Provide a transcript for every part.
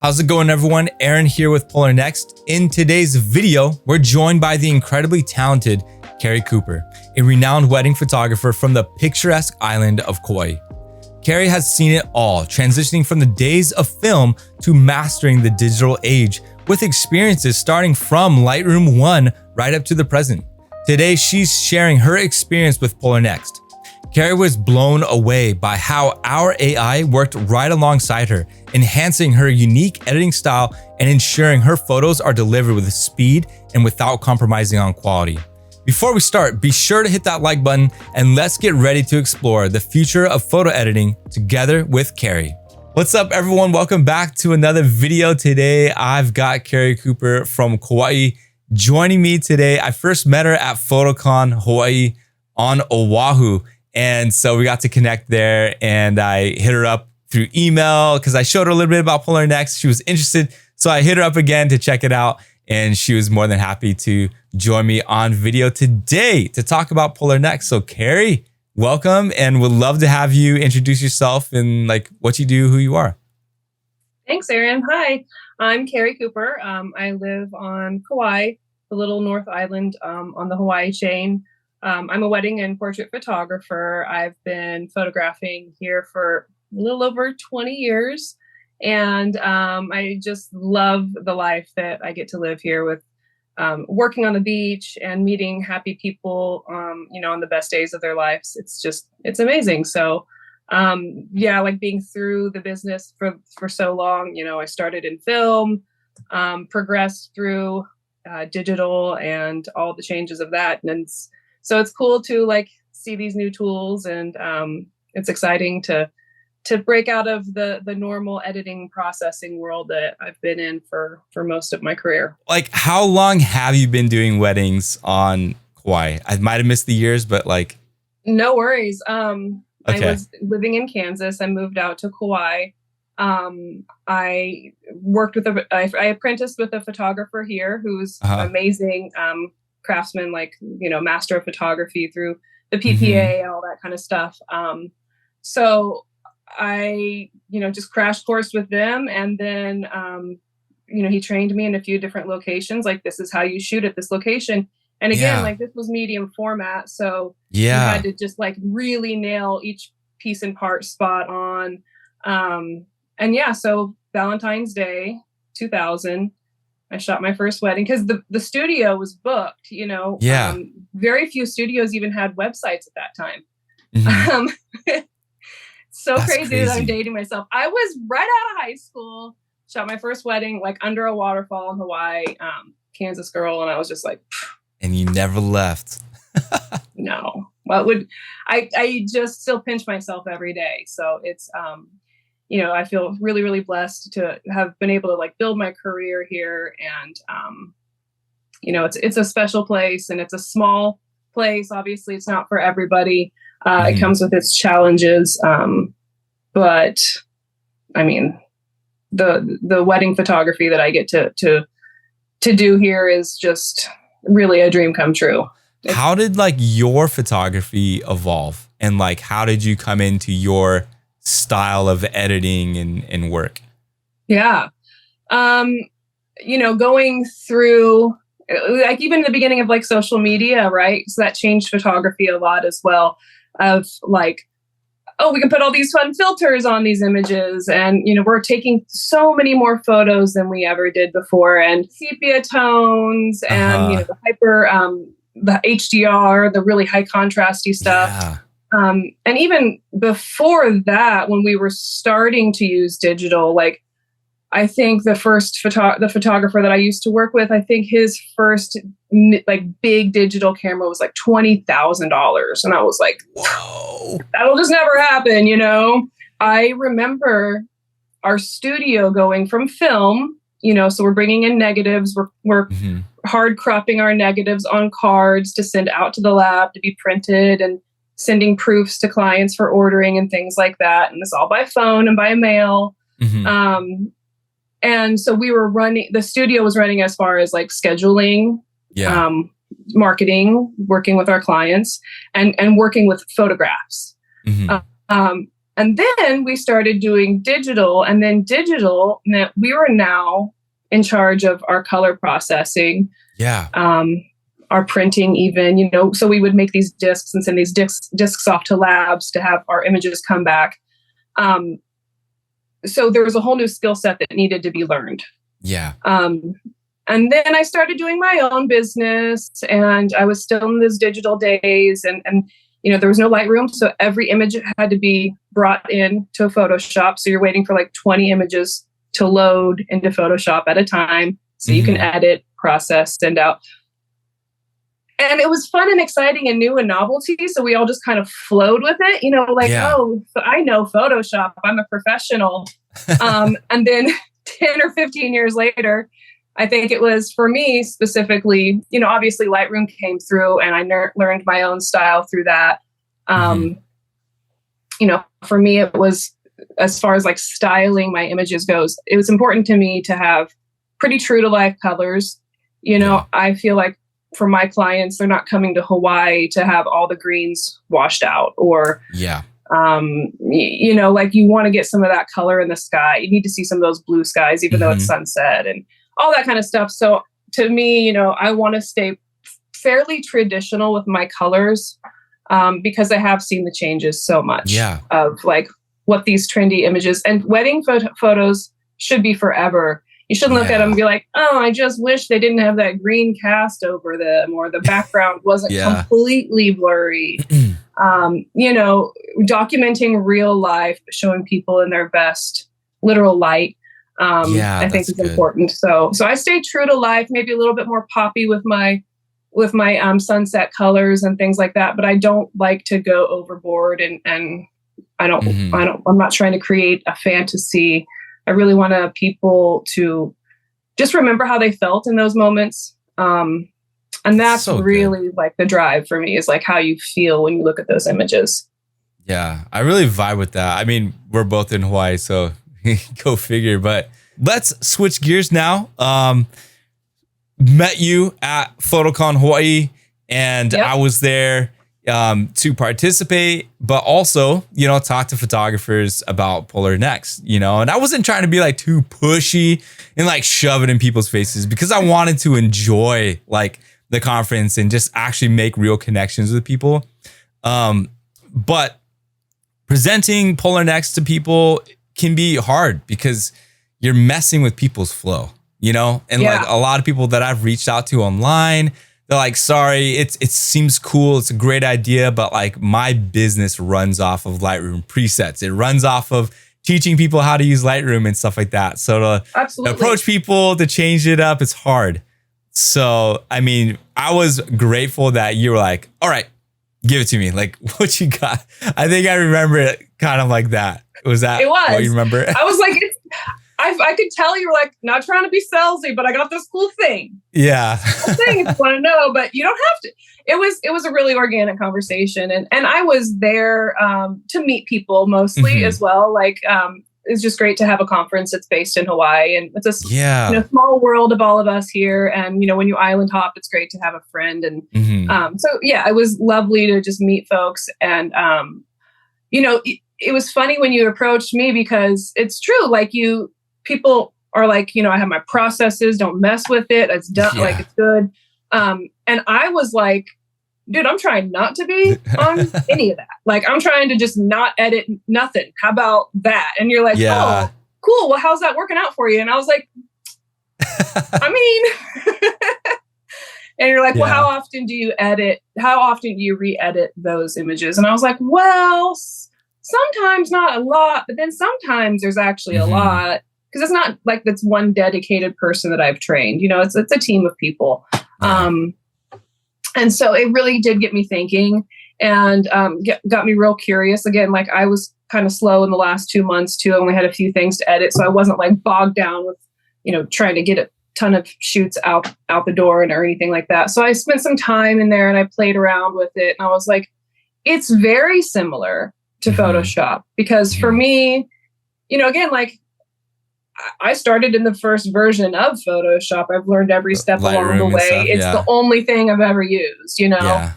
How's it going, everyone? Aaron here with Polarr Next. In today's video, we're joined by the incredibly talented Keri Cooper, a renowned wedding photographer from the picturesque island of Kauai. Keri has seen it all, transitioning from the days of film to mastering the digital age, with experiences starting from Lightroom 1 right up to the present. Today, she's sharing her experience with Polarr Next. Keri was blown away by how our AI worked right alongside her, enhancing her unique editing style and ensuring her photos are delivered with speed and without compromising on quality. Before we start, be sure to hit that like button and let's get ready to explore the future of photo editing together with Keri. What's up, everyone? Welcome back to another video. Today, I've got Keri Cooper from Kauai joining me today. I first met her at PhotoCon Hawaii on Oahu. And so we got to connect there, and I hit her up through email because I showed her a little bit about Polarr Next. She was interested. So I hit her up again to check it out. And she was more than happy to join me on video today to talk about Polarr Next. So Keri, welcome, and would love to have you introduce yourself and like what you do, who you are. Thanks, Aaron. Hi, I'm Keri Cooper. I live on Kauai, the little North Island on the Hawaii chain. I'm a wedding and portrait photographer. I've been photographing here for a little over 20 years. And I just love the life that I get to live here with working on the beach and meeting happy people, on the best days of their lives. It's amazing. So, I like being through the business for so long. I started in film, progressed through digital and all the changes of that. And so it's cool to like see these new tools, and it's exciting to break out of the normal editing processing world that I've been in for most of my career. Like, how long have you been doing weddings on Kauai? I might have missed the years, but like. No worries. Okay. I was living in Kansas. I moved out to Kauai. I worked with I apprenticed with a photographer here who's amazing. Craftsman, master of photography through the PPA and all that kind of stuff. So I, just crash coursed with them. And then, he trained me in a few different locations. Like, this is how you shoot at this location. And again, this was medium format. So you had to just really nail each piece and part spot on. So Valentine's Day, 2000, I shot my first wedding because the studio was booked, very few studios even had websites at that time. That's crazy that I'm dating myself. I was right out of high school, shot my first wedding, under a waterfall in Hawaii, Kansas girl. And I was just like, pfft. And you never left. No. Well, I just still pinch myself every day. So it's, I feel really, really blessed to have been able to build my career here. And, it's a special place, and it's a small place. Obviously it's not for everybody. It comes with its challenges. But I mean, the wedding photography that I get to do here is just really a dream come true. How did your photography evolve, and how did you come into your style of editing and work? Yeah. Going through even the beginning of social media, right? So that changed photography a lot as well, of we can put all these fun filters on these images, and we're taking so many more photos than we ever did before, and sepia tones and the hyper the HDR, the really high contrasty stuff. And even before that, when we were starting to use digital, I think the photographer that I used to work with, I think his first big digital camera was $20,000. And I was like, whoa, that'll just never happen. I remember our studio going from film, so we're bringing in negatives. We're hard cropping our negatives on cards to send out to the lab to be printed, and sending proofs to clients for ordering and things like that. And it's all by phone and by mail. And so the studio was running as far as scheduling, marketing, working with our clients, and working with photographs. And then we started doing digital, and then digital meant we were now in charge of our color processing. Yeah. Our printing even, you know, so we would make these discs and send these discs off to labs to have our images come back. So there was a whole new skill set that needed to be learned. Yeah. And then I started doing my own business, and I was still in those digital days, and you know, there was no Lightroom. So every image had to be brought in to Photoshop. So you're waiting for like 20 images to load into Photoshop at a time. So you can edit, process, send out. And it was fun and exciting and new and novelty. So we all just kind of flowed with it, you know, like, oh, I know Photoshop. I'm a professional. And then 10 or 15 years later, I think it was for me specifically, you know, obviously Lightroom came through and I learned my own style through that. You know, for me, it was, as far as like styling my images goes, it was important to me to have pretty true to life colors. You know, I feel like for my clients, they're not coming to Hawaii to have all the greens washed out, or, you know, like you want to get some of that color in the sky. You need to see some of those blue skies, even though it's sunset and all that kind of stuff. So to me, you know, I want to stay fairly traditional with my colors, because I have seen the changes so much of like what these trendy images and wedding photos should be forever. You shouldn't look at them and be like, oh, I just wish they didn't have that green cast over them, or the background wasn't completely blurry. You know, documenting real life, showing people in their best literal light, I think is important. So I stay true to life, maybe a little bit more poppy with my sunset colors and things like that. But I don't like to go overboard, and I'm not trying to create a fantasy. I really want people to just remember how they felt in those moments. And that's so really like the drive for me, is like how you feel when you look at those images. Yeah, I really vibe with that. I mean, we're both in Hawaii, so go figure. But let's switch gears now. Met you at PhotoCon Hawaii, and I was there to participate, but also, you know, talk to photographers about Polarr Next, you know, and I wasn't trying to be like too pushy and like shove it in people's faces, because I wanted to enjoy like the conference and just actually make real connections with people. But presenting Polarr Next to people can be hard because you're messing with people's flow, you know, and like a lot of people that I've reached out to online, they're like, sorry, it seems cool. It's a great idea, but like my business runs off of Lightroom presets. It runs off of teaching people how to use Lightroom and stuff like that. So to approach people, to change it up, it's hard. So, I mean, I was grateful that you were like, all right, give it to me. Like, what you got? I think I remember it kind of like that. Was that what you remember? I was like, I could tell you were like, not trying to be salesy, but I got this cool thing. Yeah. Thing if you want to know, but you don't have to. It was a really organic conversation. And I was there to meet people mostly as well. Like, it's just great to have a conference that's based in Hawaii. And it's a you know, small world of all of us here. And, you know, when you island hop, it's great to have a friend. And so, yeah, it was lovely to just meet folks. And, you know, it was funny when you approached me, because it's true. Like people are like, you know, I have my processes, don't mess with it. It's done. Like, it's good. And I was like, dude, I'm trying not to be on any of that. Like, I'm trying to just not edit nothing. How about that? And you're like, oh, cool. Well, how's that working out for you? And I was like, I mean, and you're like, well, how often do you edit? How often do you re-edit those images? And I was like, well, sometimes not a lot, but then sometimes there's actually a lot. Because it's not like that's one dedicated person that I've trained. You know, it's a team of people. And so it really did get me thinking, and got me real curious. Again, like I was kind of slow in the last 2 months too. I only had a few things to edit. So I wasn't like bogged down with, you know, trying to get a ton of shoots out the door or anything like that. So I spent some time in there and I played around with it. And I was like, it's very similar to Photoshop, because for me, you know, again, like, I started in the first version of Photoshop. I've learned every step along the way. Stuff, it's the only thing I've ever used, you know?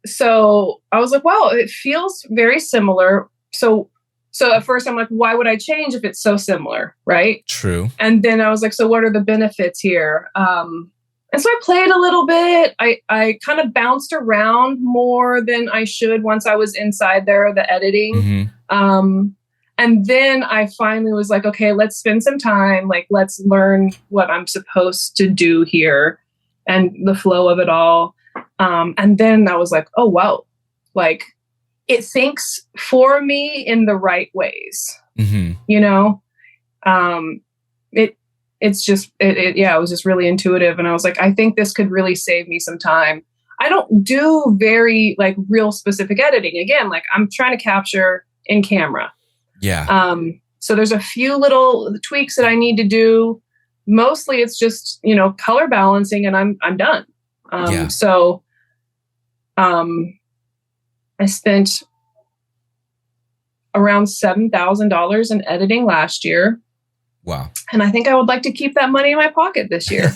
So I was like, wow, it feels very similar. so at first I'm like, why would I change if it's so similar? Right. True. And then I was like, so what are the benefits here? And so I played a little bit. I kind of bounced around more than I should once I was inside there, the editing. And then I finally was like, okay, let's spend some time. Like, let's learn what I'm supposed to do here and the flow of it all. And then I was like, oh, wow. Like, it thinks for me in the right ways, you know? It was just really intuitive. And I was like, I think this could really save me some time. I don't do very like real specific editing. Again, like I'm trying to capture in camera. Yeah. So there's a few little tweaks that I need to do. Mostly it's just, you know, color balancing and I'm done. So I spent around $7,000 in editing last year. Wow. And I think I would like to keep that money in my pocket this year.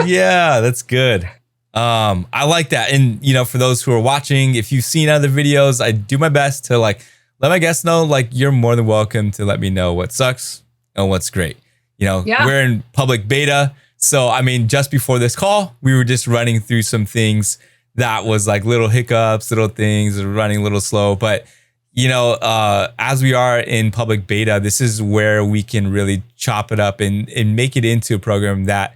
Yeah, that's good. I like that. And, you know, for those who are watching, if you've seen other videos, I do my best to like, let my guests know, like, you're more than welcome to let me know what sucks and what's great. You know, we're in public beta. So, I mean, just before this call, we were just running through some things that was like little hiccups, little things running a little slow. But, you know, as we are in public beta, this is where we can really chop it up and make it into a program that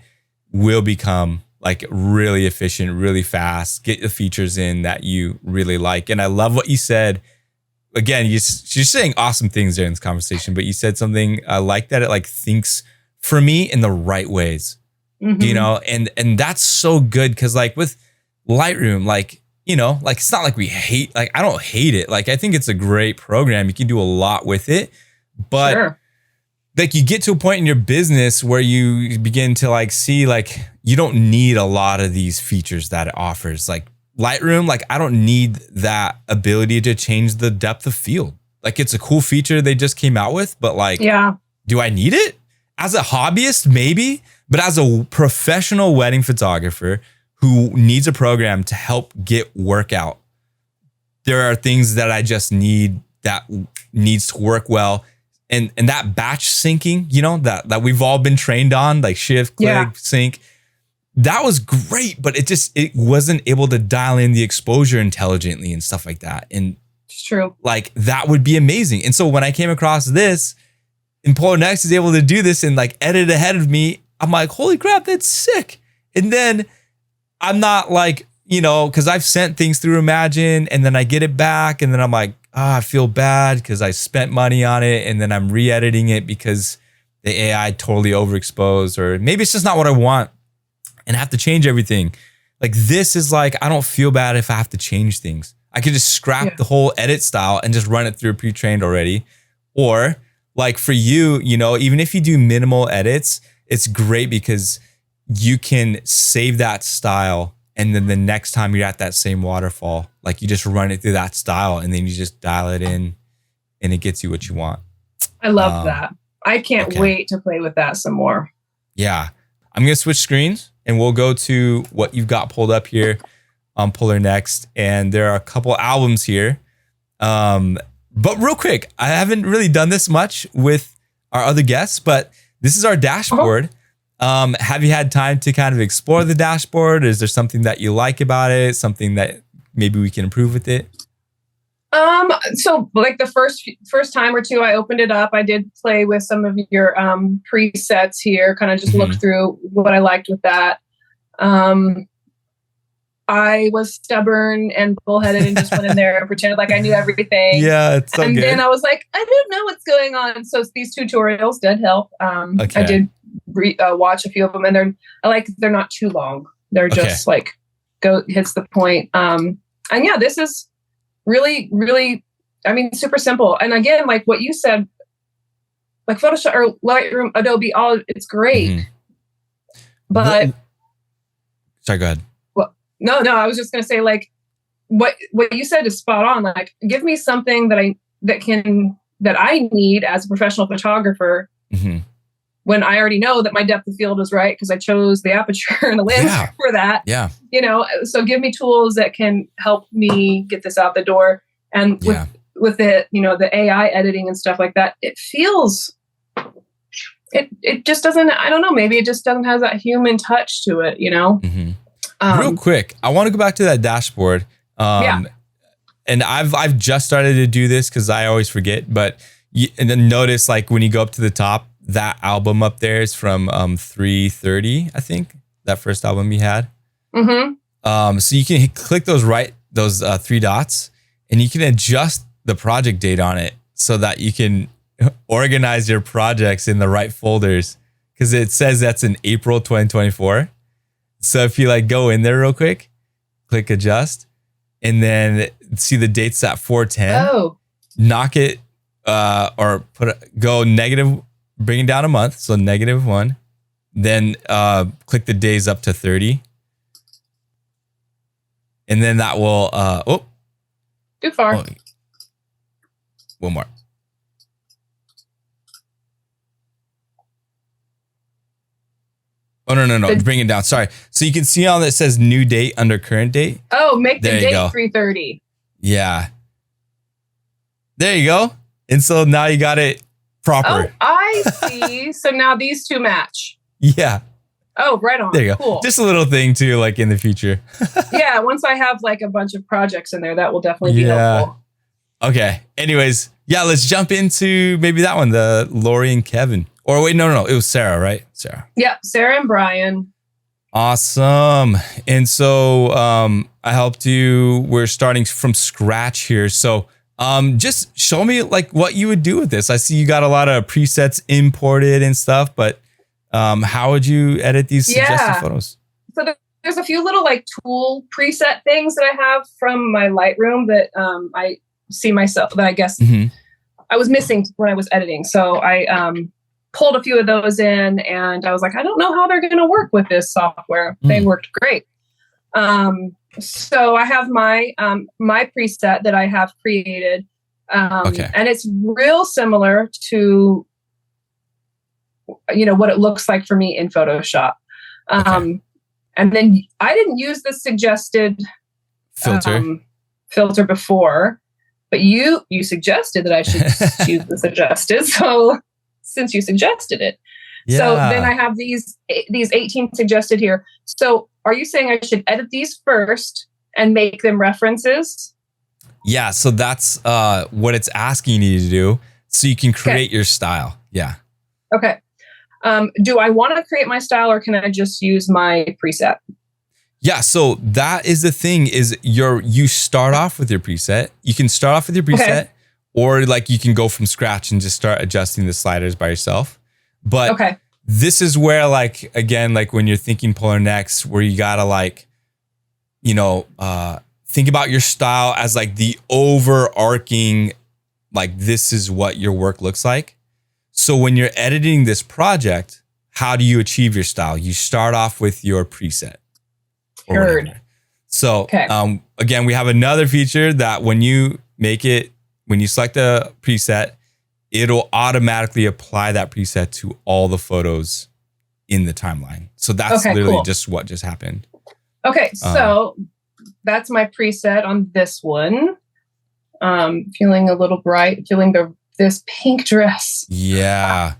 will become like really efficient, really fast, get the features in that you really like. And I love what you said. Again, you're saying awesome things during this conversation, but you said something like that. It like thinks for me in the right ways, you know, and that's so good. Cause like with Lightroom, like, you know, like it's not like we hate, like I don't hate it. Like I think it's a great program. You can do a lot with it, but like you get to a point in your business where you begin to like see like you don't need a lot of these features that it offers. Like Lightroom, like I don't need that ability to change the depth of field. Like it's a cool feature they just came out with, but like, do I need it? As a hobbyist, maybe, but as a professional wedding photographer who needs a program to help get work out, there are things that I just need that needs to work well. And that batch syncing, you know, that we've all been trained on, like shift, click, sync. That was great, but it wasn't able to dial in the exposure intelligently and stuff like that. And it's true. Like that would be amazing. And so when I came across this, and Polarr Next is able to do this and like edit ahead of me, I'm like, holy crap, that's sick. And then I'm not like, you know, because I've sent things through Imagine and then I get it back and then I'm like, I feel bad because I spent money on it and then I'm re-editing it because the AI totally overexposed, or maybe it's just not what I want and I have to change everything. Like this is like, I don't feel bad if I have to change things. I could just scrap the whole edit style and just run it through pre-trained already. Or like for you, you know, even if you do minimal edits, it's great because you can save that style. And then the next time you're at that same waterfall, like you just run it through that style and then you just dial it in and it gets you what you want. I love that. I can't wait to play with that some more. Yeah. I'm going to switch screens and we'll go to what you've got pulled up here on Polarr Next. And there are a couple albums here. But real quick, I haven't really done this much with our other guests, but this is our dashboard. Have you had time to kind of explore the dashboard? Is there something that you like about it? Something that maybe we can improve with it? So like the first time or two I opened it up, I did play with some of your presets here, kind of just look through what I liked with that. I was stubborn and bullheaded and just went in there and pretended like I knew everything. Yeah, it's so good. And then I was like, I don't know what's going on. So these tutorials did help. I did watch a few of them, and they're not too long. They're just like hits the point. And yeah, this is really, really, I mean, super simple. And again, like what you said, like Photoshop or Lightroom, Adobe, it's great. But sorry, go ahead. No, I was just going to say, like, what you said is spot on. Like, give me something that I need as a professional photographer when I already know that my depth of field is right because I chose the aperture and the lens for that. Yeah. You know, so give me tools that can help me get this out the door. And with it, the AI editing and stuff like that, it feels, it just doesn't, I don't know, maybe it just doesn't have that human touch to it, Real quick, I want to go back to that dashboard. Yeah. And I've just started to do this because I always forget, but and then notice like when you go up to the top, that album up there is from 330, I think, that first album you had. So you can click those three dots, and you can adjust the project date on it so that you can organize your projects in the right folders, because it says that's in April 2024. So if you like go in there real quick, click adjust, and then see the dates at 410. Oh. Knock it or go negative, bring it down a month, so -1. Then click the days up to 30. And then that will too far. Oh, one more. Oh, no. Bring it down. Sorry. So you can see how that says new date under current date. Oh, make the date 330. Yeah. There you go. And so now you got it proper. Oh, I see. So now these two match. Yeah. Oh, right on. There you go. Cool. Just a little thing too, like in the future. Yeah. Once I have like a bunch of projects in there, that will definitely be helpful. Okay. Anyways, yeah, let's jump into maybe that one, the Lori and Kevin. Or wait, no. It was Sarah, right? Sarah. Yeah. Sarah and Brian. Awesome. And so I helped you. We're starting from scratch here. So just show me like what you would do with this. I see you got a lot of presets imported and stuff, but how would you edit these suggested photos? So there's a few little like tool preset things that I have from my Lightroom that I see myself, that I guess I was missing when I was editing. So I pulled a few of those in, and I was like, I don't know how they're going to work with this software. They worked great. So I have my my preset that I have created, and it's real similar to what it looks like for me in Photoshop. And then I didn't use the suggested filter before, but you suggested that I should choose the suggested. So since you suggested it, so then I have these 18 suggested here. So are you saying I should edit these first and make them references? Yeah. So that's what it's asking you to do, so you can create your style. Yeah. Okay. Do I want to create my style, or can I just use my preset? Yeah, so that is the thing, is you start off with your preset. You can start off with your preset, or like you can go from scratch and just start adjusting the sliders by yourself. But this is where, like, again, like when you're thinking Polarr Next, where you gotta like, think about your style as like the overarching, like this is what your work looks like. So when you're editing this project, how do you achieve your style? You start off with your preset. So again, we have another feature that when you select a preset, it'll automatically apply that preset to all the photos in the timeline. So that's literally just what just happened. Okay, so that's my preset on this one. Feeling a little bright, feeling this pink dress. Yeah.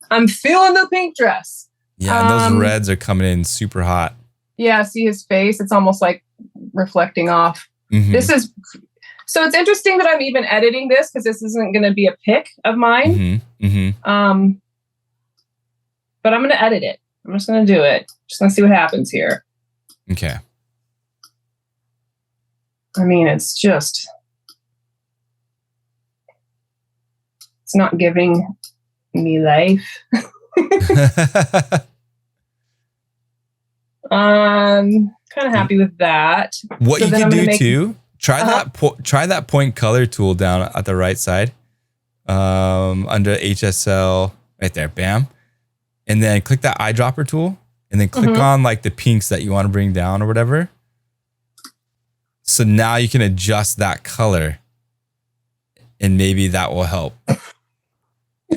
I'm feeling the pink dress. Yeah, and those reds are coming in super hot. Yeah, see his face? It's almost like reflecting off. So it's interesting that I'm even editing this, because this isn't going to be a pick of mine. But I'm going to edit it. I'm just going to do it. Just going to see what happens here. Okay. I mean, it's not giving me life. Kind of happy with that. What you can do too, try that point color tool down at the right side, under HSL, right there, bam. And then click that eyedropper tool, and then click on like the pinks that you want to bring down or whatever. So now you can adjust that color, and maybe that will help.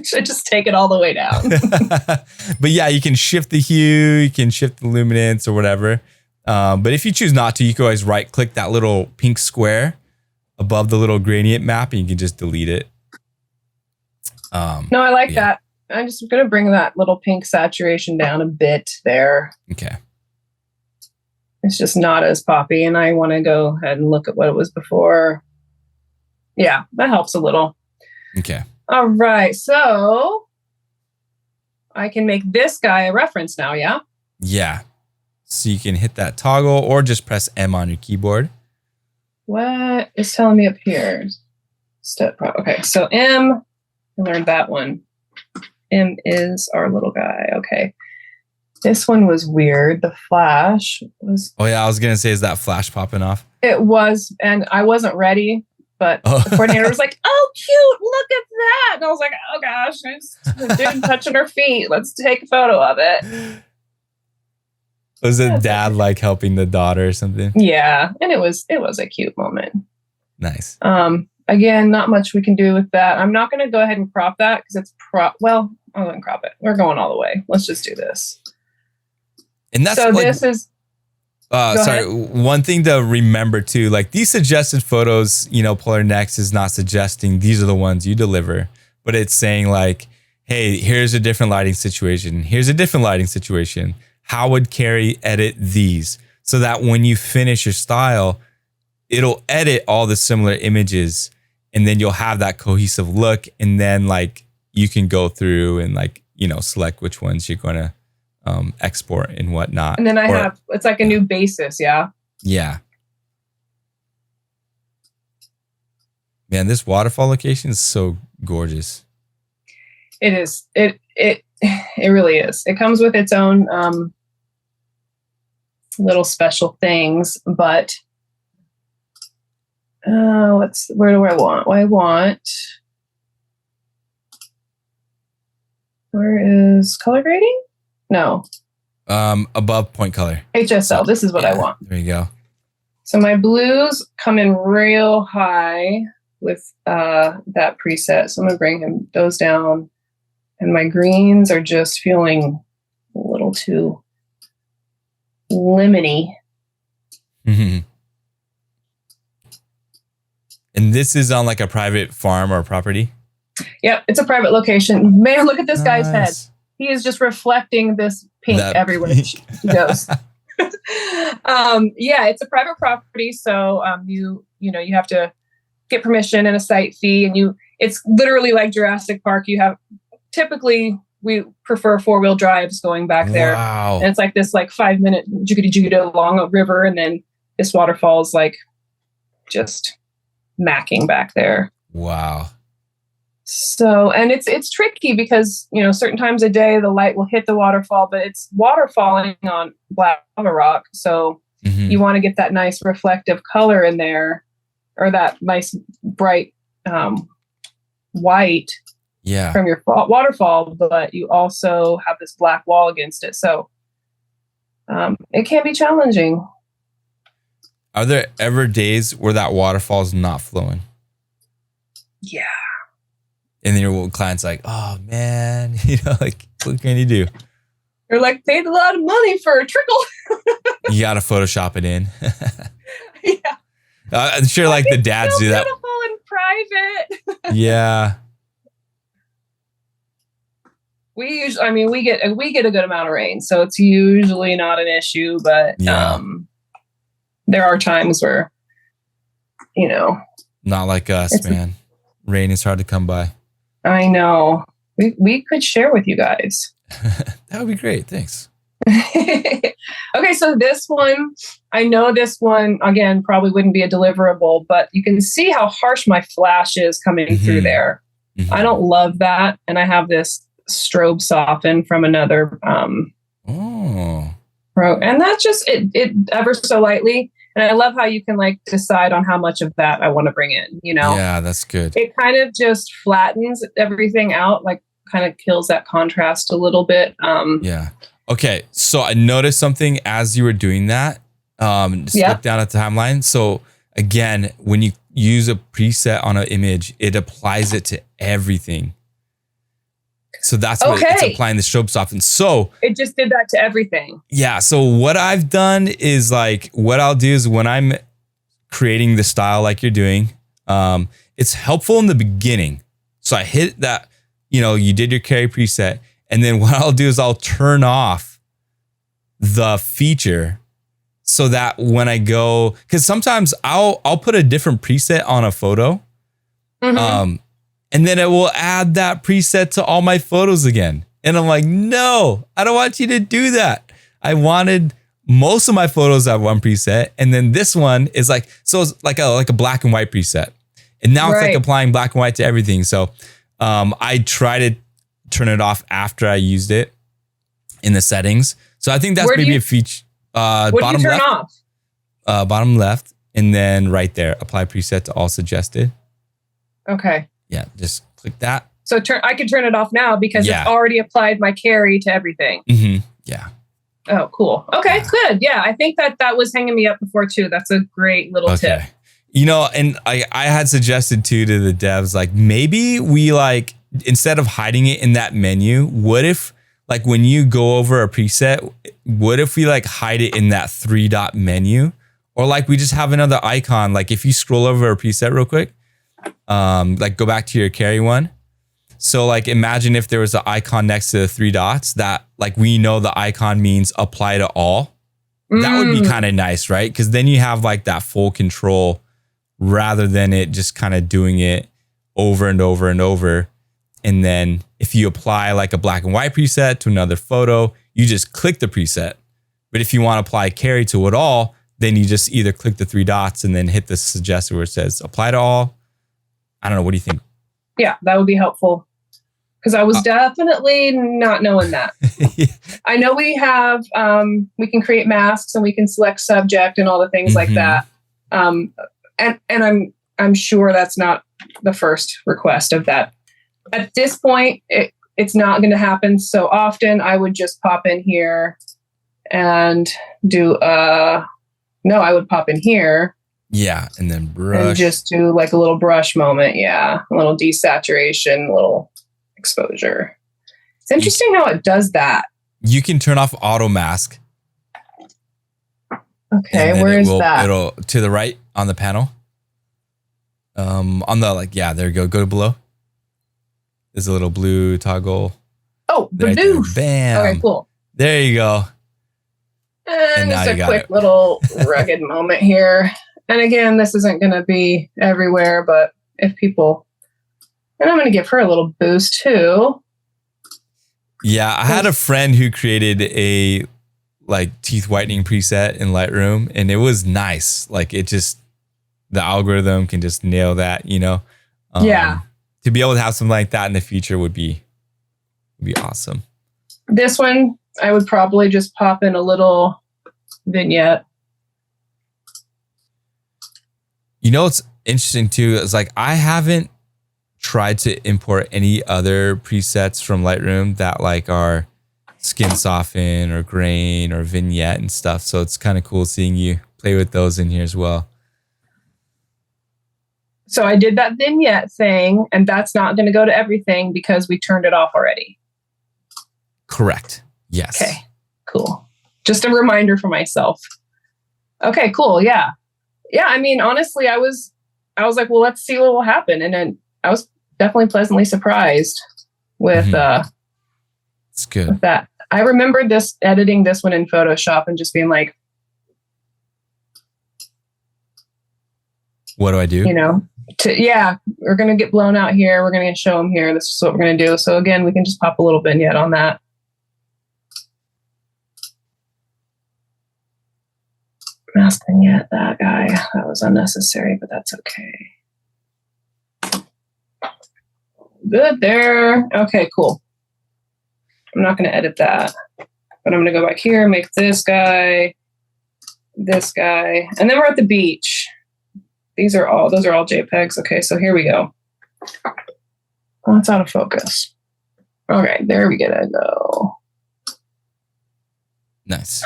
Should just take it all the way down. But yeah, you can shift the hue, you can shift the luminance or whatever. But if you choose not to, you can always right click that little pink square above the little gradient map, and you can just delete it. No, I like that. I'm just going to bring that little pink saturation down a bit there. Okay. It's just not as poppy, and I want to go ahead and look at what it was before. Yeah, that helps a little. Okay. All right, so I can make this guy a reference now, yeah? Yeah. So you can hit that toggle or just press M on your keyboard. What is telling me up here? Okay, so M, I learned that one. M is our little guy. Okay. This one was weird. The flash was... Oh, yeah. I was going to say, is that flash popping off? It was, and I wasn't ready, but the coordinator was like, oh, cute. Look at that. And I was like, oh, gosh, there's a dude touching her feet. Let's take a photo of it. Was it dad like helping the daughter or something? Yeah. And it was a cute moment. Nice. Again, not much we can do with that. I'm not going to go ahead and crop that because it's well, I'll go and crop it. We're going all the way. Let's just do this. And that's so like, this is sorry, one thing to remember too, like these suggested photos, Polarr Next is not suggesting these are the ones you deliver, but it's saying like, hey, here's a different lighting situation. Here's a different lighting situation. How would Keri edit these so that when you finish your style, it'll edit all the similar images, and then you'll have that cohesive look. And then like you can go through and like, select which ones you're going to export and whatnot. And then it's like a new basis. Yeah. Yeah. Man, this waterfall location is so gorgeous. It is. It really is. It comes with its own little special things, but where do I want? Where is color grading? No. Above point color. HSL. This is what I want. There you go. So my blues come in real high with that preset. So I'm gonna bring those down, and my greens are just feeling a little too lemony. Mm-hmm. And this is on like a private farm or property? Yep, it's a private location. Man, look at this guy's head. He is just reflecting this pink everywhere he goes. Yeah, it's a private property, so you have to get permission and a site fee, and it's literally like Jurassic Park. You have we prefer 4-wheel drives going back there. Wow. And it's like this 5-minute jiggy along a river, and then this waterfall is like just macking back there. Wow. So, and it's tricky because, certain times a day the light will hit the waterfall, but it's waterfalling on black lava rock. So you want to get that nice reflective color in there, or that nice bright white from your waterfall, but you also have this black wall against it. So it can be challenging. Are there ever days where that waterfall is not flowing? Yeah. And then your client's like, oh man, what can you do? You're like, paid a lot of money for a trickle. You got to Photoshop it in. Yeah. I'm sure like the dads do that. Beautiful in private. Yeah. We usually, we get a good amount of rain, so it's usually not an issue, but there are times where, not like us, man. Rain is hard to come by. I know. We could share with you guys. That would be great. Thanks. Okay, so this one, I know this one, again, probably wouldn't be a deliverable, but you can see how harsh my flash is coming through there. I don't love that. And I have this strobe soften from another and that's just it ever so lightly. And I love how you can decide on how much of that I want to bring in, Yeah, that's good. It kind of just flattens everything out, kind of kills that contrast a little bit. Yeah. Okay. So I noticed something as you were doing that. Just look down at the timeline. So again, when you use a preset on an image, it applies it to everything. So that's what it's applying the strobe soften. So it just did that to everything. Yeah. So what I've done is what I'll do is when I'm creating the style like you're doing, It's helpful in the beginning. So I hit that, you did your Keri preset. And then what I'll do is I'll turn off the feature so that when I go, because sometimes I'll put a different preset on a photo. And then it will add that preset to all my photos again. And I'm like, no, I don't want you to do that. I wanted most of my photos have one preset. And then this one is like, so it's like a black and white preset. And now it's like applying black and white to everything. So I try to turn it off after I used it in the settings. So I think that's maybe a feature. What do you turn off? Bottom left. And then right there, apply preset to all suggested. Okay. Yeah, just click that. So I can turn it off now because it's already applied my Keri to everything. Yeah. Oh, cool. Okay, good. Yeah, I think that was hanging me up before too. That's a great little tip. And I had suggested too to the devs, like maybe we instead of hiding it in that menu, what if when you go over a preset, what if we hide it in that 3-dot menu? Or we just have another icon. Like if you scroll over a preset real quick, go back to your Keri one. So imagine if there was an icon next to the 3 dots that we know the icon means apply to all. That would be kind of nice, right? Because then you have that full control rather than it just kind of doing it over and over and over. And then if you apply a black and white preset to another photo, you just click the preset. But if you want to apply Keri to it all, then you just either click the 3 dots and then hit the suggested where it says apply to all. I don't know. What do you think? Yeah, that would be helpful. Because I was definitely not knowing that. I know we have, we can create masks and we can select subject and all the things like that. And I'm sure that's not the first request of that. At this point, it's not going to happen so often. I would just pop in here and do I would pop in here. Yeah, and then brush. And just do a little brush moment. Yeah, a little desaturation, a little exposure. It's interesting how it does that. You can turn off auto mask. Okay, where is that? It'll to the right on the panel. On the there you go. Go to below. There's a little blue toggle. Oh, the blue. Bam. Okay, cool. There you go. And just a quick little rugged moment here. And again, this isn't going to be everywhere, but if people, and I'm going to give her a little boost too. Yeah, I had a friend who created a teeth whitening preset in Lightroom, and it was nice. It just, the algorithm can just nail that, yeah. To be able to have something like that in the future would be awesome. This one, I would probably just pop in a little vignette. What's interesting too is I haven't tried to import any other presets from Lightroom that are skin soften or grain or vignette and stuff. So it's kind of cool seeing you play with those in here as well. So I did that vignette thing, and that's not going to go to everything because we turned it off already. Correct. Yes. Okay, cool. Just a reminder for myself. Okay, cool. Yeah. Yeah. I mean, honestly, I was like, well, let's see what will happen. And then I was definitely pleasantly surprised with, it's good. With that. I remember editing this one in Photoshop and just being like, what do I do? We're going to get blown out here. We're going to show them here. This is what we're going to do. So again, we can just pop a little vignette on that. Mask vignette, that guy. That was unnecessary, but that's okay. Good there. Okay, cool. I'm not going to edit that, but I'm going to go back here, make this guy, and then we're at the beach. Those are all JPEGs. Okay, so here we go. Oh, it's out of focus. Okay, there we go. Nice.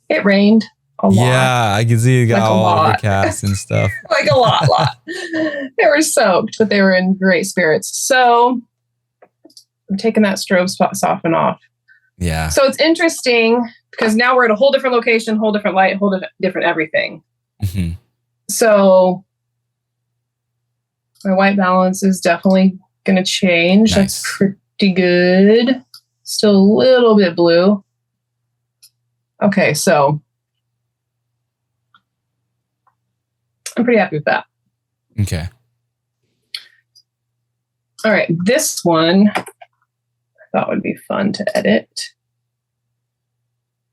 It rained a lot. Yeah, I can see it got all overcast and stuff. A lot. They were soaked, but they were in great spirits. So I'm taking that strobe soften off. Yeah. So it's interesting because now we're at a whole different location, whole different light, different everything. So My white balance is definitely going to change. Nice. That's pretty good. Still a little bit blue. Okay, so I'm pretty happy with that. Okay. All right, this one I thought would be fun to edit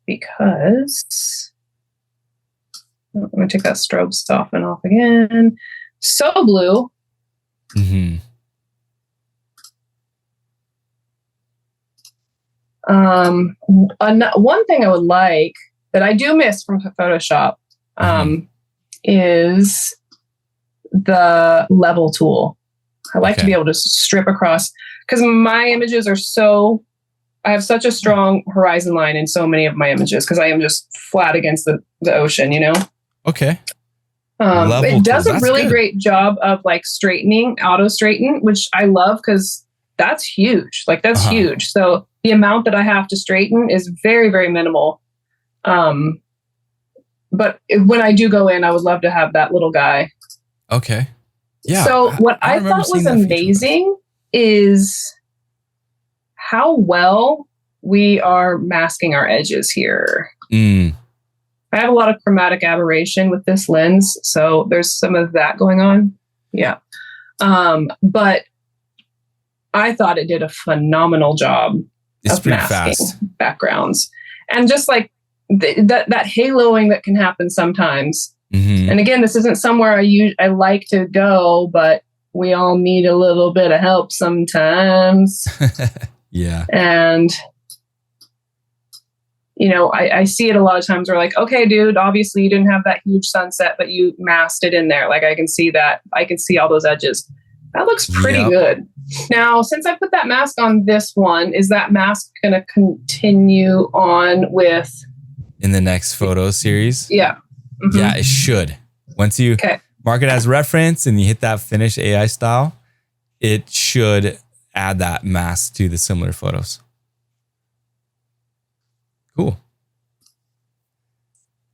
because I'm going to take that strobe soften off again. So blue. Mm-hmm. One thing I would like that I do miss from Photoshop is the level tool. I like to be able to strip across because my images are I have such a strong horizon line in so many of my images because I am just flat against the ocean, you know? Okay. It does a really great job of like straightening, auto straighten, which I love because that's huge. Like that's huge. So the amount that I have to straighten is very, very minimal. But when I do go in, I would love to have that little guy. Okay. Yeah. So what I thought was amazing is how well we are masking our edges here. I have a lot of chromatic aberration with this lens, so there's some of that going on. Yeah. But I thought it did a phenomenal job of masking backgrounds. And just like that haloing that can happen sometimes. And again, this isn't somewhere I like to go, but we all need a little bit of help sometimes. Yeah. And, you know, I see it a lot of times where like, okay, dude, obviously you didn't have that huge sunset, but you masked it in there. Like I can see that. I can see all those edges. That looks pretty good. Now, since I put that mask on this one, is that mask going to continue on with... in the next photo series? Yeah. Yeah, it should. Once you mark it as reference and you hit that finish AI style, it should add that mask to the similar photos. Cool.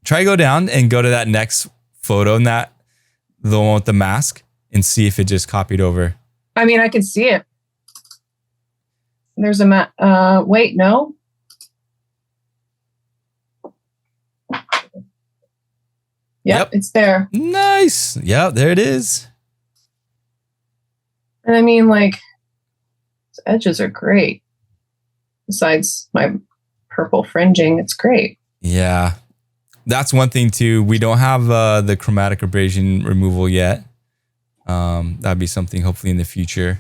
Try to go down and go to that next photo and the one with the mask and see if it just copied over. I mean, I can see it. There's a wait, no. Yep, it's there. Nice. Yep, there it is. And I mean, like, the edges are great. Besides my purple fringing, it's great. Yeah. That's one thing too. We don't have the chromatic abrasion removal yet. That'd be something hopefully in the future.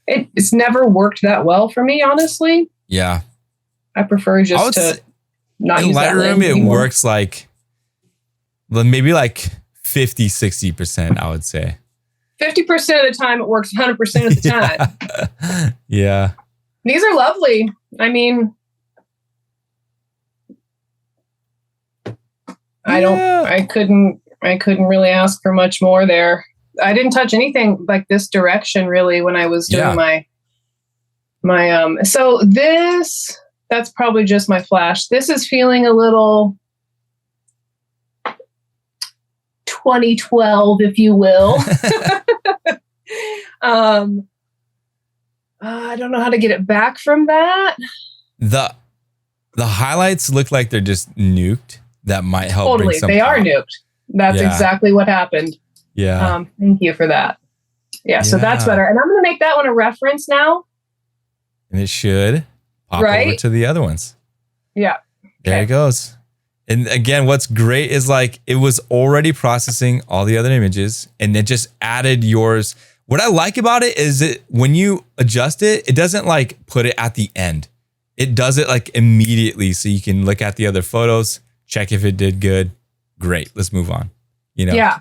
It's never worked that well for me, honestly. Yeah. I prefer just to not use that Lightroom, it anymore. works like maybe like 50-60%, I would say. 50% of the time, it works 100% of the time. Yeah. These are lovely. I mean, I couldn't really ask for much more there. I didn't touch anything like this direction really when I was doing my so that's probably just my flash. This is feeling a little 2012, if you will. I don't know how to get it back from that. The highlights look like they're just nuked. That might help. Totally, they are nuked. That's exactly what happened. Yeah. Thank you for that. Yeah, so that's better. And I'm going to make that one a reference now. And it should pop over to the other ones. Yeah. There it goes. And again, what's great is like it was already processing all the other images and it just added yours. What I like about it is that when you adjust it, it doesn't like put it at the end. It does it like immediately so you can look at the other photos, check if it did good. Great. Let's move on. You know? Yeah.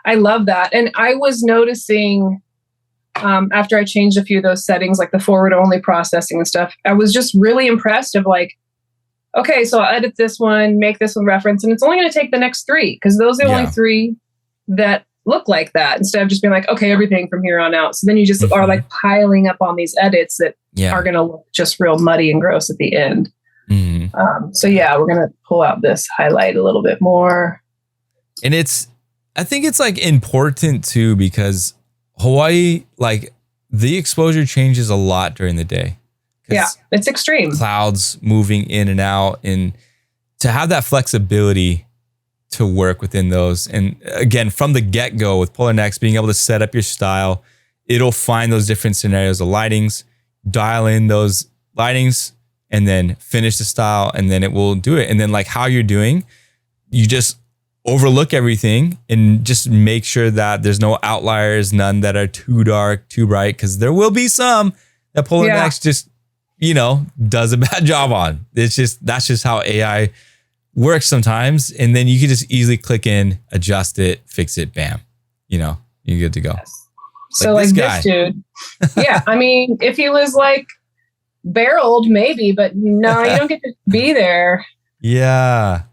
I love that. And I was noticing after I changed a few of those settings, like the forward only processing and stuff, I was just really impressed of like, okay, so I'll edit this one, make this one reference, and it's only going to take the next three because those are the only three that look like that instead of just being like, okay, everything from here on out. So then you just are like piling up on these edits that are going to look just real muddy and gross at the end. So yeah, we're going to pull out this highlight a little bit more. And I think it's like important too, because Hawai'i, like the exposure changes a lot during the day. Yeah, it's extreme. Clouds moving in and out, and to have that flexibility to work within those. And again, from the get-go with Polarr Next, being able to set up your style, it'll find those different scenarios of lightings, dial in those lightings, and then finish the style, and then it will do it. And then like how you're doing, you just overlook everything and just make sure that there's no outliers, none that are too dark, too bright, because there will be some that Polarr Next just, does a bad job on. That's just how AI works sometimes. And then you can just easily click in, adjust it, fix it, bam. You're good to go. Yes. So like this dude. Yeah. I mean, if he was like barreled, maybe, but no, you don't get to be there. Yeah.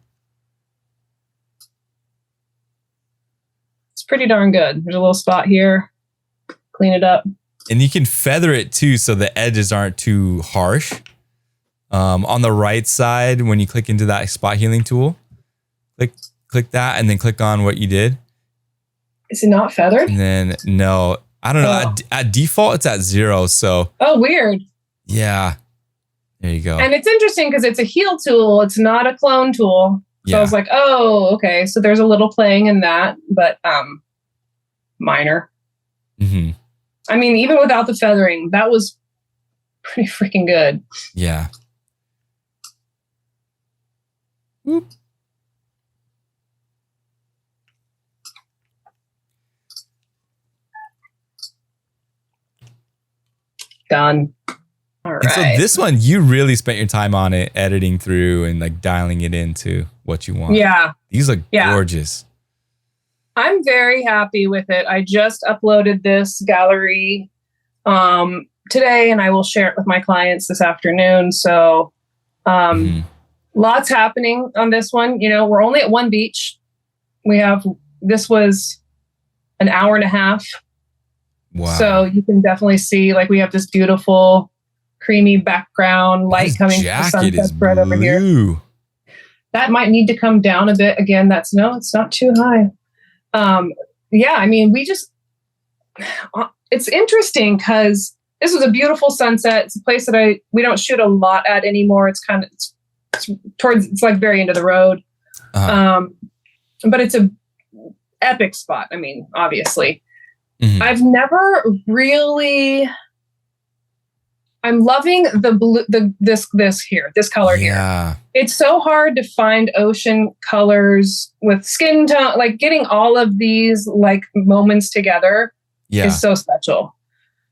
It's pretty darn good. There's a little spot here. Clean it up. And you can feather it too, so the edges aren't too harsh. On the right side, when you click into that spot healing tool, click that, and then click on what you did. Is it not feathered? And then no, I don't know. At default, it's at 0. So. Oh, weird. Yeah. There you go. And it's interesting because it's a heal tool. It's not a clone tool. So I was like, oh, okay. So there's a little playing in that, but minor. Mm-hmm. I mean, even without the feathering, that was pretty freaking good. Yeah. Whoop. Done. All right. And so this one, you really spent your time on it, editing through and like dialing it into what you want. Yeah. These look gorgeous. I'm very happy with it. I just uploaded this gallery today, and I will share it with my clients this afternoon. So lots happening on this one. We're only at one beach. This was an hour and a half. Wow. So you can definitely see, like, we have this beautiful creamy background light coming from the sunset spread over here. That might need to come down a bit. Again, it's not too high. I mean, it's interesting because this was a beautiful sunset. It's a place that we don't shoot a lot at anymore. It's kind of, it's like very end of the road. But it's a epic spot. I mean, obviously. Mm-hmm. I've never really, I'm loving the blue, this color here. It's so hard to find ocean colors with skin tone, like getting all of these like moments together is so special.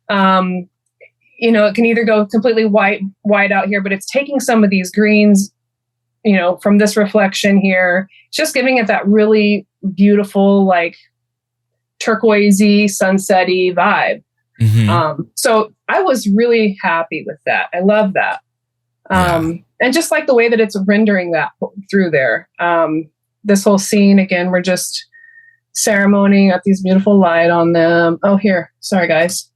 It can either go completely white out here, but it's taking some of these greens, from this reflection here, just giving it that really beautiful, like turquoisey, sunsetty vibe. Mm-hmm. So I was really happy with that. I love that. And just like the way that it's rendering that through there. This whole scene, again, we're just ceremony, got these beautiful light on them. Oh, here. Sorry, guys.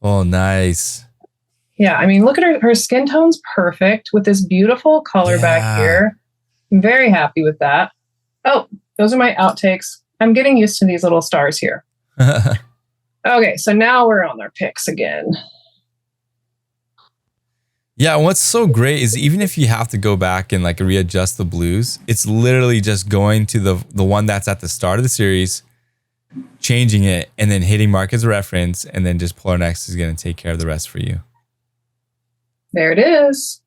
Oh, nice. Yeah, I mean, look at her skin tone's perfect with this beautiful color back here. I'm very happy with that. Oh, those are my outtakes. I'm getting used to these little stars here. Okay, so now we're on our picks again. Yeah, what's so great is even if you have to go back and like readjust the blues, it's literally just going to the one that's at the start of the series, changing it, and then hitting mark as a reference, and then just Polarr Next is going to take care of the rest for you. There it is.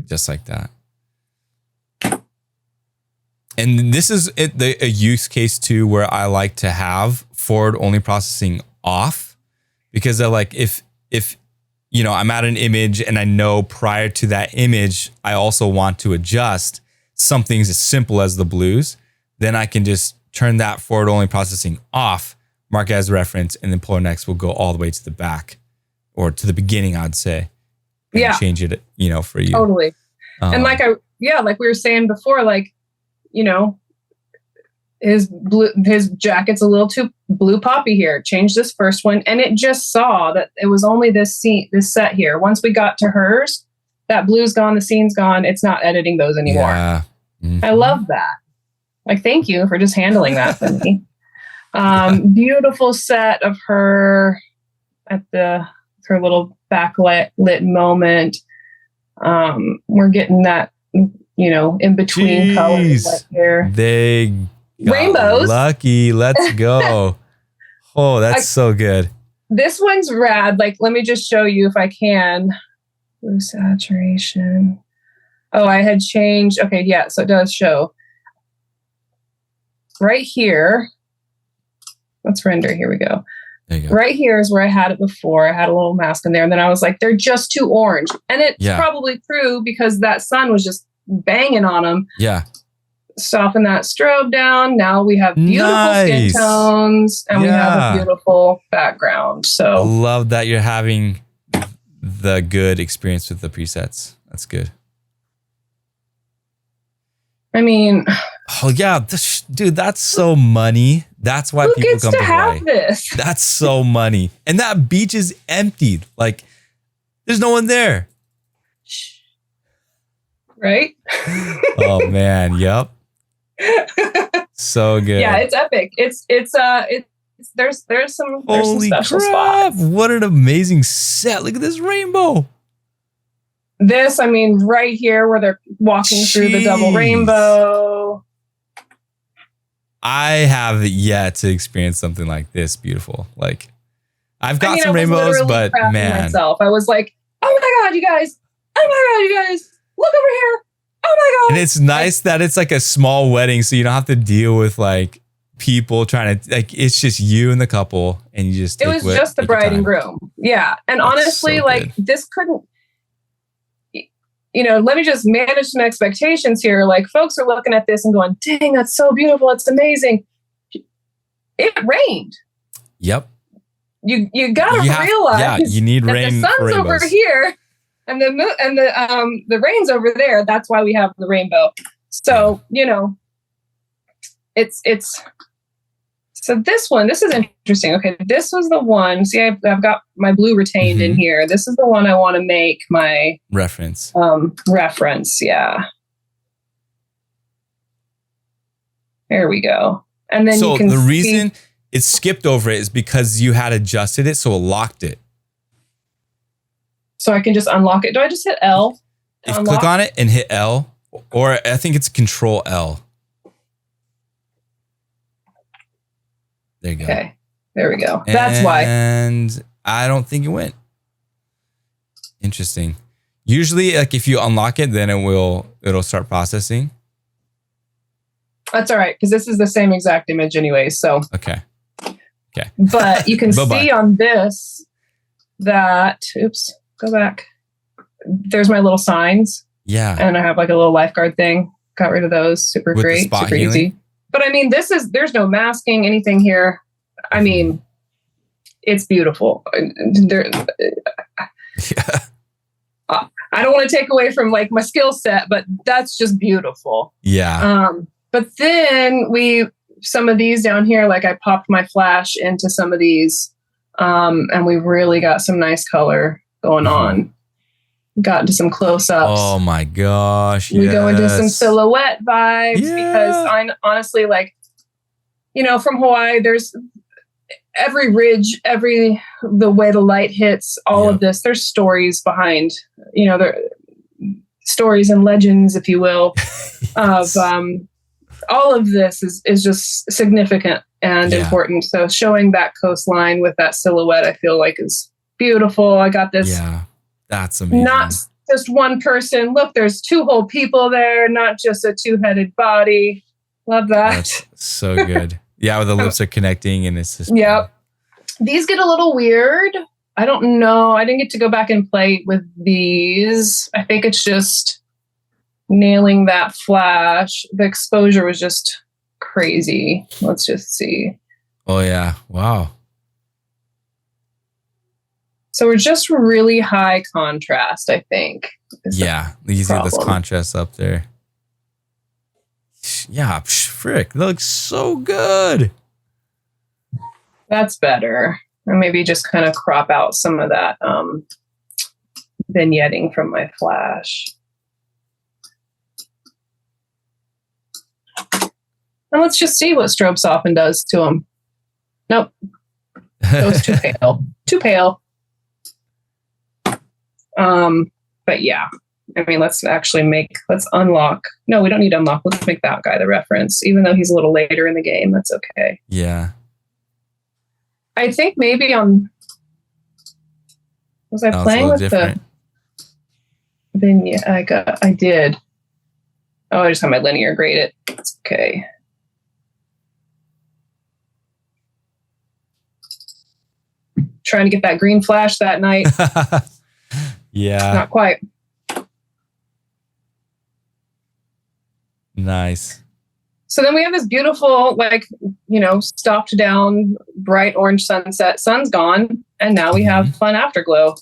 Just like that. And this is a use case too, where I like to have forward only processing off, because they're like, if I'm at an image and I know prior to that image, I also want to adjust some things as simple as the blues, then I can just turn that forward only processing off, mark it as a reference, and then Polarr Next will go all the way to the back or to the beginning, I'd say. And change it, for you. Totally. And like we were saying before, like, his jacket's a little too blue poppy here. Change this first one. And it just saw that it was only this set here. Once we got to hers, that blue's gone, the scene's gone. It's not editing those anymore. I love that. Like, thank you for just handling that for me. Beautiful set of her at her little backlit moment. We're getting that, in between colors right here. They got rainbows. Lucky. Let's go. Oh, that's so good. This one's rad. Like, let me just show you if I can. Blue saturation. Oh, I had changed. Okay, yeah, so it does show. Right here. Let's render. Here we go. There you go. Right here is where I had it before. I had a little mask in there. And then I was like, they're just too orange. And it's probably true because that sun was just banging on them. Yeah. Soften that strobe down. Now we have beautiful skin tones and we have a beautiful background. So I love that you're having the good experience with the presets. That's good. I mean, oh yeah, dude, that's so money. That's why people come to Hawaii. Have this? That's so money. And that beach is emptied. Like, there's no one there. Right? Oh man, yep. So good. Yeah, it's epic. There's some special spots. What an amazing set. Look at this rainbow. This, I mean, right here where they're walking through the double rainbow. I have yet to experience something like this beautiful. Like, I've got some rainbows, but man. I was like, oh my God, you guys. Oh my God, you guys. Look over here. Oh my God. And it's nice that it's like a small wedding, so you don't have to deal with like people trying to, like, it's just you and the couple, and you just it was just the bride and groom. Yeah. And honestly, like, this couldn't, let me just manage some expectations here. Like, folks are looking at this and going, dang, that's so beautiful. It's amazing. It rained. Yep. You gotta realize. Yeah, you need rain. The sun's over here, and the rain's over there. That's why we have the rainbow. So it's. So this is interesting. Okay, this was the one. See, I've got my blue retained in here. This is the one I want to make my reference. Reference, yeah. There we go. And then you can the reason it skipped over it is because you had adjusted it, so it locked it. So I can just unlock it. Do I just hit L? Click on it and hit L, or I think it's Control L. There you go. Okay, there we go. That's why. And I don't think it went. Interesting. Usually, like, if you unlock it, then it'll start processing. That's all right, because this is the same exact image anyway. So okay. But you can see on this that, oops, go back. There's my little signs. Yeah. And I have like a little lifeguard thing. Got rid of those. Super great. Super easy. But I mean, there's no masking, anything here. I mean, it's beautiful. I don't want to take away from like my skill set, but that's just beautiful. Yeah. But then some of these down here, like I popped my flash into some of these, and we really got some nice color going on. Got into some close-ups. Oh my gosh. We go into some silhouette vibes because I honestly, like, from Hawaii, there's every ridge, the way the light hits, all of this, there's stories behind, there stories and legends, if you will, of all of this is just significant and important. So showing that coastline with that silhouette, I feel like is beautiful. I got this. Yeah. That's amazing. Not just one person. Look, there's two whole people there, not just a two-headed body. Love that. That's so good. Yeah, where the lips are connecting and it's just... Yep. These get a little weird. I don't know. I didn't get to go back and play with these. I think it's just nailing that flash. The exposure was just crazy. Let's just see. Oh, yeah. Wow. So we're just really high contrast, I think. Yeah, you see this contrast up there. Yeah, frick, looks so good. That's better. Or maybe just kind of crop out some of that vignetting from my flash. And let's just see what strobe soften does to them. Nope. It was too pale. Too pale. But yeah. I mean, let's unlock. No, we don't need to unlock. Let's make that guy the reference, even though he's a little later in the game. That's okay. Yeah. I think maybe was I playing with different. I did. Oh, I just had my linear graded. It's okay. Trying to get that green flash that night. Yeah. Not quite. Nice. So then we have this beautiful, stopped down, bright orange sunset. Sun's gone. And now we have fun afterglow,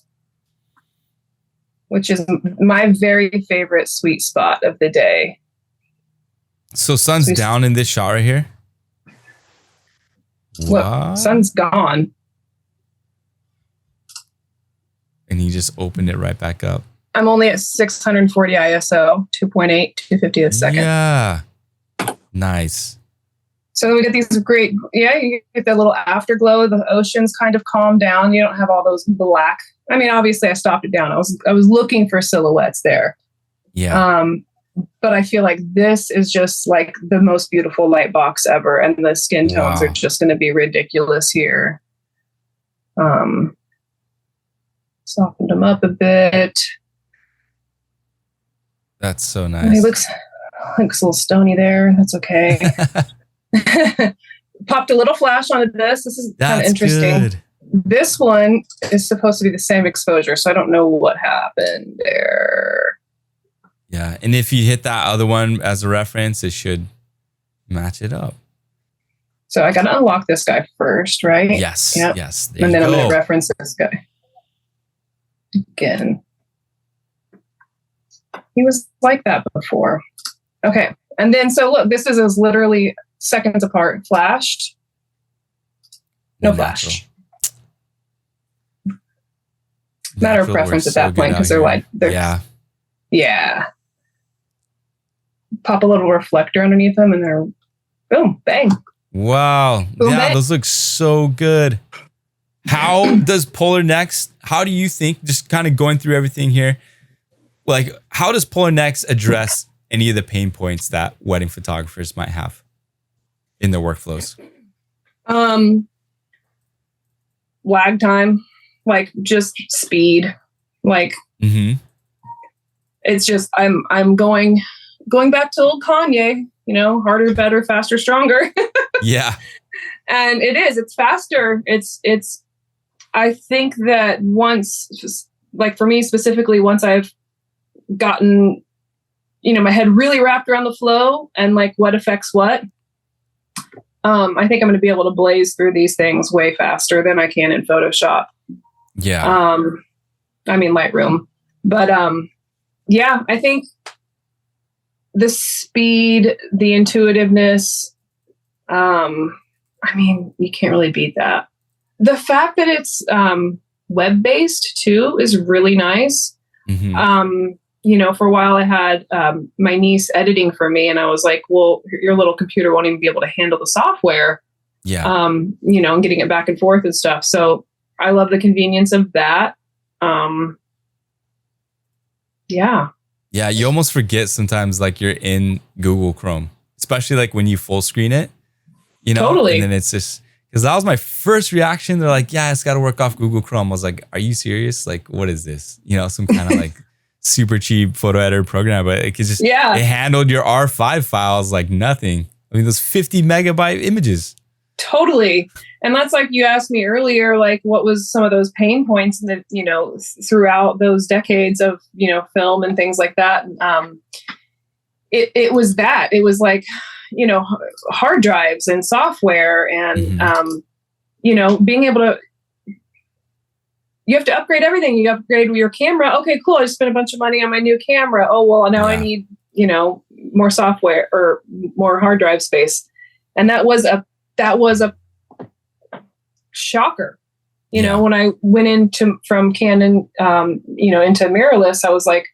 which is my very favorite sweet spot of the day. So sun's down in this shot right here? Well, sun's gone. And he just opened it right back up. I'm only at 640 ISO, 2.8, 250 a second. Yeah. Nice. So then we get these great, you get that little afterglow. The ocean's kind of calmed down. You don't have all those black. I mean, obviously I stopped it down. I was looking for silhouettes there. Yeah. But I feel like this is just like the most beautiful light box ever. And the skin tones are just going to be ridiculous here. Softened them up a bit. That's so nice. He looks a little stony there. That's okay. Popped a little flash onto this. This is kind of interesting. Good. This one is supposed to be the same exposure, so I don't know what happened there. Yeah, and if you hit that other one as a reference, it should match it up. So I got to unlock this guy first, right? Yes. Yep. Yes. And then I'm going to reference this guy again. He was like that before. Okay. And then, so look, this is literally seconds apart. Flashed. No flash. Matter of preference at that point because they're wide. Yeah. Pop a little reflector underneath them and they're boom, bang. Wow. Boom, yeah, bang. Those look so good. How does Polarr Next, how do you think, just kind of going through everything here, like how does Polarr Next address any of the pain points that wedding photographers might have in their workflows? Lag time, like just speed, like it's just I'm going back to old Kanye, harder, better, faster, stronger. Yeah. And it's faster. It's I think that once, like for me specifically, once I've gotten, my head really wrapped around the flow and like what affects what, I think I'm going to be able to blaze through these things way faster than I can in Photoshop. Yeah. I mean, Lightroom. But I think the speed, the intuitiveness, I mean, you can't really beat that. The fact that it's web-based too is really nice. For a while I had my niece editing for me and I was like, well, your little computer won't even be able to handle the software. Yeah. And getting it back and forth and stuff. So I love the convenience of that. Yeah. Yeah, you almost forget sometimes like you're in Google Chrome, especially like when you full screen it, Totally. And then it's just, because that was my first reaction. They're like, yeah, it's got to work off Google Chrome. I was like, are you serious? Like, what is this? Some kind of like super cheap photo editor program, but it just, it handled your R5 files like nothing. I mean, those 50 megabyte images. Totally. And that's like you asked me earlier, like what was some of those pain points that, throughout those decades of, film and things like that. It was that. It was like, hard drives and software and, being able to, you have to upgrade everything. You upgrade your camera. Okay, cool. I just spent a bunch of money on my new camera. Oh, well, now I need, more software or more hard drive space. And that was a shocker. When I went from Canon, into mirrorless, I was like,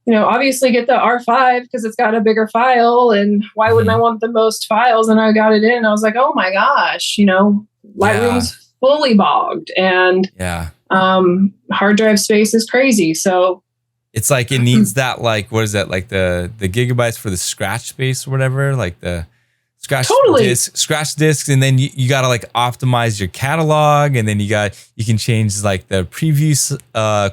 obviously get the R5 because it's got a bigger file, and why wouldn't I want the most files? And I got it in and I was like, oh my gosh, Lightroom's fully bogged, and hard drive space is crazy. So it's like it needs that, like, what is that, like the gigabytes for the scratch space or whatever, like the scratch discs, and then you got to like optimize your catalog, and then you can change like the preview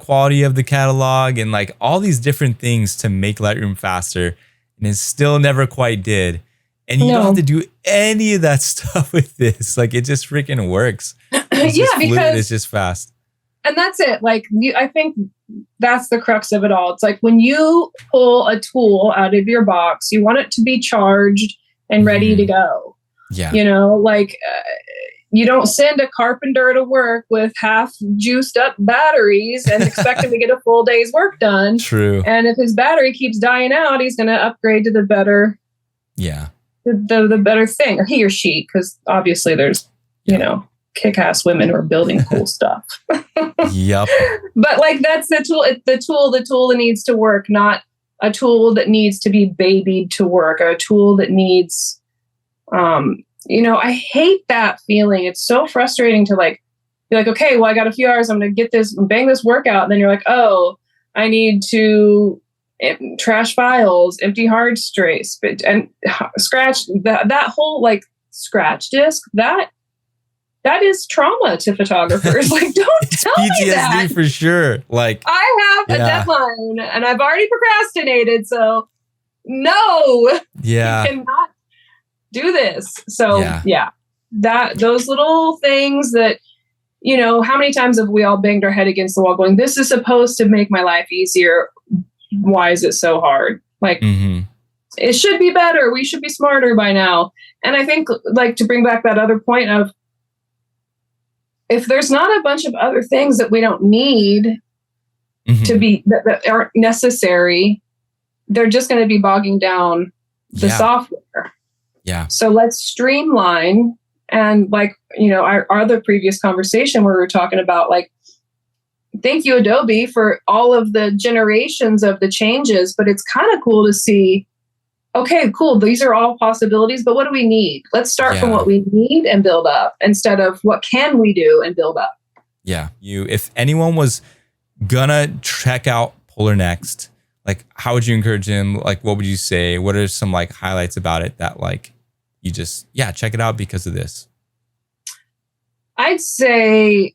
quality of the catalog, and like all these different things to make Lightroom faster, and it still never quite did. And you don't have to do any of that stuff with this. Like, it just freaking works. It's just fluid, it's just fast. And that's it. Like, I think that's the crux of it all. It's like when you pull a tool out of your box, you want it to be charged and ready to go. Yeah. You don't send a carpenter to work with half juiced up batteries and expect him to get a full day's work done. True. And if his battery keeps dying out, he's going to upgrade to the better. Yeah. The better thing, or he or she, because obviously there's, kick-ass women who are building cool stuff. Yep. But like, that's the tool. It's the tool that needs to work, not a tool that needs to be babied to work, or a tool that needs, I hate that feeling. It's so frustrating to like, be like, okay, well, I got a few hours. I'm going to get this, bang this workout. And then you're like, oh, I need to trash files, empty hard space, and scratch that whole like scratch disk. That is trauma to photographers. Like, don't tell PTSD me that. For sure. Like, I have a deadline and I've already procrastinated. So no, you cannot do this. So those little things that, how many times have we all banged our head against the wall going, this is supposed to make my life easier. Why is it so hard? Like, it should be better. We should be smarter by now. And I think, like, to bring back that other point of, if there's not a bunch of other things that we don't need to be, that aren't necessary, they're just going to be bogging down the software. Yeah. So let's streamline. And like, our other previous conversation where we were talking about, like, thank you, Adobe, for all of the generations of the changes, but it's kind of cool to see, okay, cool, these are all possibilities, but what do we need? Let's start from what we need and build up, instead of what can we do and build up. Yeah. If anyone was gonna check out Polarr Next, like, how would you encourage them? Like, what would you say? What are some like highlights about it that like you just, check it out because of this? I'd say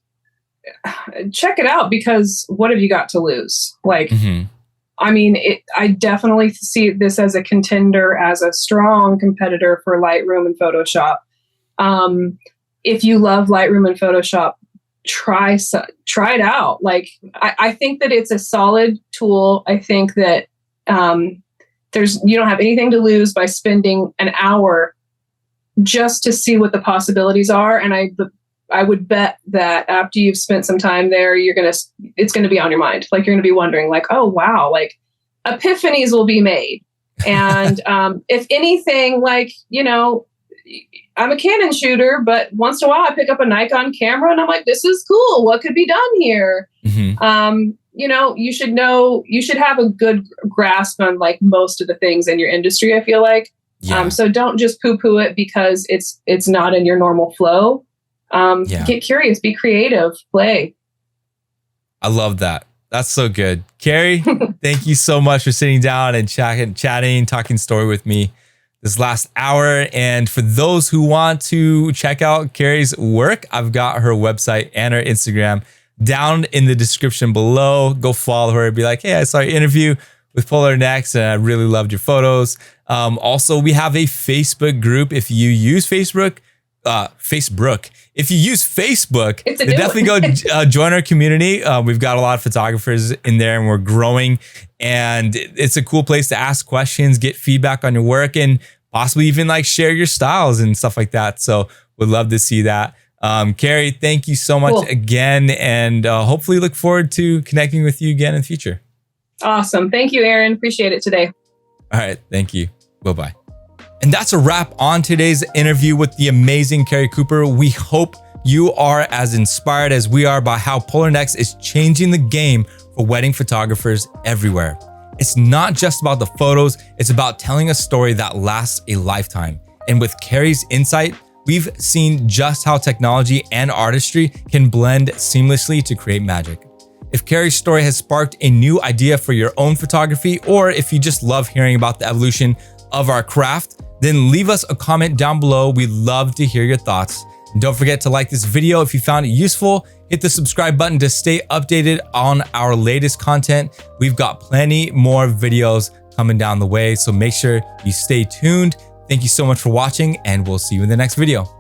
check it out because what have you got to lose? Like, I mean, I definitely see this as a contender, as a strong competitor for Lightroom and Photoshop. If you love Lightroom and Photoshop, try it out. Like, I think that it's a solid tool. I think that you don't have anything to lose by spending an hour just to see what the possibilities are. And I would bet that after you've spent some time there, it's going to be on your mind. Like, you're going to be wondering, like, oh, wow, like epiphanies will be made. And if anything, like, I'm a Canon shooter, but once in a while I pick up a Nikon camera and I'm like, this is cool. What could be done here? You should have a good grasp on like most of the things in your industry, I feel like. So don't just poo-poo it because it's not in your normal flow. Get curious, be creative, play. I love that. That's so good. Keri, thank you so much for sitting down and chatting, talking story with me this last hour. And for those who want to check out Keri's work, I've got her website and her Instagram down in the description below. Go follow her and be like, hey, I saw your interview with Polarr Next and I really loved your photos. Also, we have a Facebook group. If you use Facebook, if you use Facebook, then definitely go join our community. We've got a lot of photographers in there and we're growing, and it's a cool place to ask questions, get feedback on your work, and possibly even like share your styles and stuff like that. So we'd love to see that. Keri, thank you so much again, and hopefully look forward to connecting with you again in the future. Awesome. Thank you, Aaron. Appreciate it today. All right. Thank you. Bye-bye. And that's a wrap on today's interview with the amazing Keri Cooper. We hope you are as inspired as we are by how Polarr Next is changing the game for wedding photographers everywhere. It's not just about the photos, it's about telling a story that lasts a lifetime. And with Keri's insight, we've seen just how technology and artistry can blend seamlessly to create magic. If Keri's story has sparked a new idea for your own photography, or if you just love hearing about the evolution of our craft, then leave us a comment down below. We'd love to hear your thoughts. And don't forget to like this video if you found it useful. Hit the subscribe button to stay updated on our latest content. We've got plenty more videos coming down the way, so make sure you stay tuned. Thank you so much for watching, and we'll see you in the next video.